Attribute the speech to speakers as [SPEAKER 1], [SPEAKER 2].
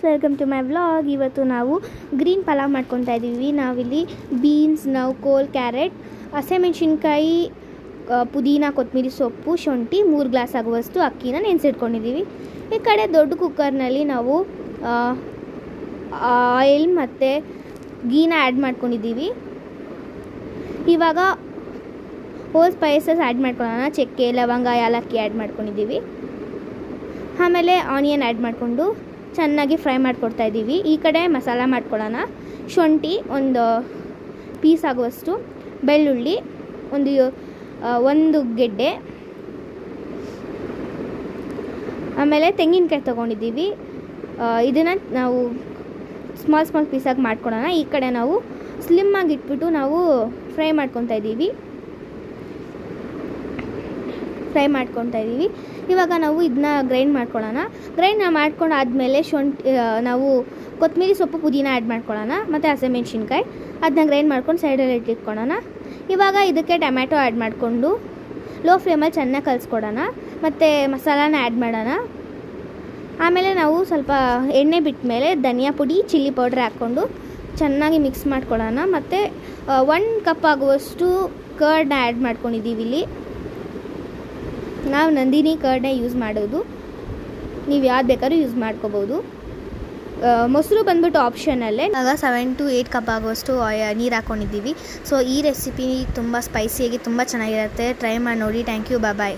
[SPEAKER 1] Welcome to my vlog. ಇವತ್ತು ನಾವು green pulao ಮಾಡ್ಕೊತಾ ಇದ್ದೀವಿ. ನಾವಿಲ್ಲಿ ಬೀನ್ಸ್, ನೌಕೋಲ್, ಕ್ಯಾರೆಟ್, ಹಸಿಮೆಣಸಿನ್ಕಾಯಿ, ಪುದೀನ, ಕೊತ್ತಂಬರಿ ಸೊಪ್ಪು, ಶುಂಠಿ 3 ಗ್ಲಾಸ್ ಆಗುವಷ್ಟು ಅಕ್ಕಿನ ನೆನೆಸಿಟ್ಕೊಂಡಿದ್ದೀವಿ. ಈ ಕಡೆ ದೊಡ್ಡ ಕುಕ್ಕರ್ನಲ್ಲಿ ನಾವು ಆಯಿಲ್ ಮತ್ತು ಗೀನ ಆ್ಯಡ್ ಮಾಡ್ಕೊಂಡಿದ್ದೀವಿ. ಇವಾಗ ಹೋಲ್ ಸ್ಪೈಸಸ್ ಆ್ಯಡ್ ಮಾಡ್ಕೊಳ್ಳೋಣ. ಚಕ್ಕೆ, ಲವಂಗ, ಏಲಕ್ಕಿ ಆ್ಯಡ್ ಮಾಡ್ಕೊಂಡಿದ್ದೀವಿ. ಆಮೇಲೆ ಆನಿಯನ್ ಆ್ಯಡ್ ಮಾಡಿಕೊಂಡು ಚೆನ್ನಾಗಿ ಫ್ರೈ ಮಾಡ್ಕೊಡ್ತಾ ಇದ್ದೀವಿ. ಈ ಕಡೆ ಮಸಾಲ ಮಾಡ್ಕೊಳ್ಳೋಣ. ಶುಂಠಿ ಒಂದು ಪೀಸ್ ಆಗುವಷ್ಟು, ಬೆಳ್ಳುಳ್ಳಿ ಒಂದು ಗೆಡ್ಡೆ, ಆಮೇಲೆ ತೆಂಗಿನಕಾಯಿ ತೊಗೊಂಡಿದ್ದೀವಿ. ಇದನ್ನು ನಾವು ಸ್ಮಾಲ್ ಪೀಸಾಗಿ ಮಾಡ್ಕೊಳ್ಳೋಣ. ಈ ಕಡೆ ನಾವು ಸ್ಲಿಮ್ಮಾಗಿ ಇಟ್ಬಿಟ್ಟು ನಾವು ಫ್ರೈ ಮಾಡ್ಕೊತಾ ಇದ್ದೀವಿ. ಇವಾಗ ನಾವು ಇದನ್ನ ಗ್ರೈಂಡ್ ಮಾಡ್ಕೊಳ್ಳೋಣ. ಗ್ರೈಂಡ್ ಮಾಡ್ಕೊಂಡು ಆದಮೇಲೆ ನಾವು ಕೊತ್ತಂಬರಿ ಸೊಪ್ಪು, ಪುದೀನ ಆ್ಯಡ್ ಮಾಡ್ಕೊಳ್ಳೋಣ ಮತ್ತು ಹಸಿಮೆಣಸಿನ್ಕಾಯಿ ಅದನ್ನ ಗ್ರೈಂಡ್ ಮಾಡ್ಕೊಂಡು ಸೈಡಲ್ಲಿ ಇಟ್ಕೊಳ್ಳೋಣ. ಇವಾಗ ಇದಕ್ಕೆ ಟೊಮ್ಯಾಟೊ ಆ್ಯಡ್ ಮಾಡಿಕೊಂಡು ಲೋ ಫ್ಲೇಮಲ್ಲಿ ಚೆನ್ನಾಗಿ ಕಲಿಸ್ಕೊಡೋಣ ಮತ್ತು ಮಸಾಲಾನ ಆ್ಯಡ್ ಮಾಡೋಣ. ಆಮೇಲೆ ನಾವು ಸ್ವಲ್ಪ ಎಣ್ಣೆ ಬಿಟ್ಟ ಮೇಲೆ ಧನಿಯಾ ಪುಡಿ, ಚಿಲ್ಲಿ ಪೌಡ್ರ್ ಹಾಕ್ಕೊಂಡು ಚೆನ್ನಾಗಿ ಮಿಕ್ಸ್ ಮಾಡ್ಕೊಳ್ಳೋಣ. ಮತ್ತು 1 ಕಪ್ ಆಗುವಷ್ಟು ಕರ್ಡ್ನ ಆ್ಯಡ್ ಮಾಡ್ಕೊಂಡಿದ್ದೀವಿ. ಇಲ್ಲಿ ನಾವು ನಂದಿನಿ ಕರ್ಡ್ನೇ ಯೂಸ್ ಮಾಡೋದು, ನೀವು ಯಾವ್ದು ಬೇಕಾದ್ರೂ ಯೂಸ್ ಮಾಡ್ಕೋಬೋದು. ಮೊಸರು ಬಂದ್ಬಿಟ್ಟು ಆಪ್ಷನಲ್ಲೇ. ಆಗ 7 to 8 ಕಪ್ ಆಗುವಷ್ಟು ನೀರು ಹಾಕ್ಕೊಂಡಿದ್ದೀವಿ. ಸೊ ಈ ರೆಸಿಪಿ ತುಂಬ ಸ್ಪೈಸಿಯಾಗಿ ತುಂಬ ಚೆನ್ನಾಗಿರುತ್ತೆ. ಟ್ರೈ ಮಾಡಿ ನೋಡಿ. Thank you. ಬಾಯ್.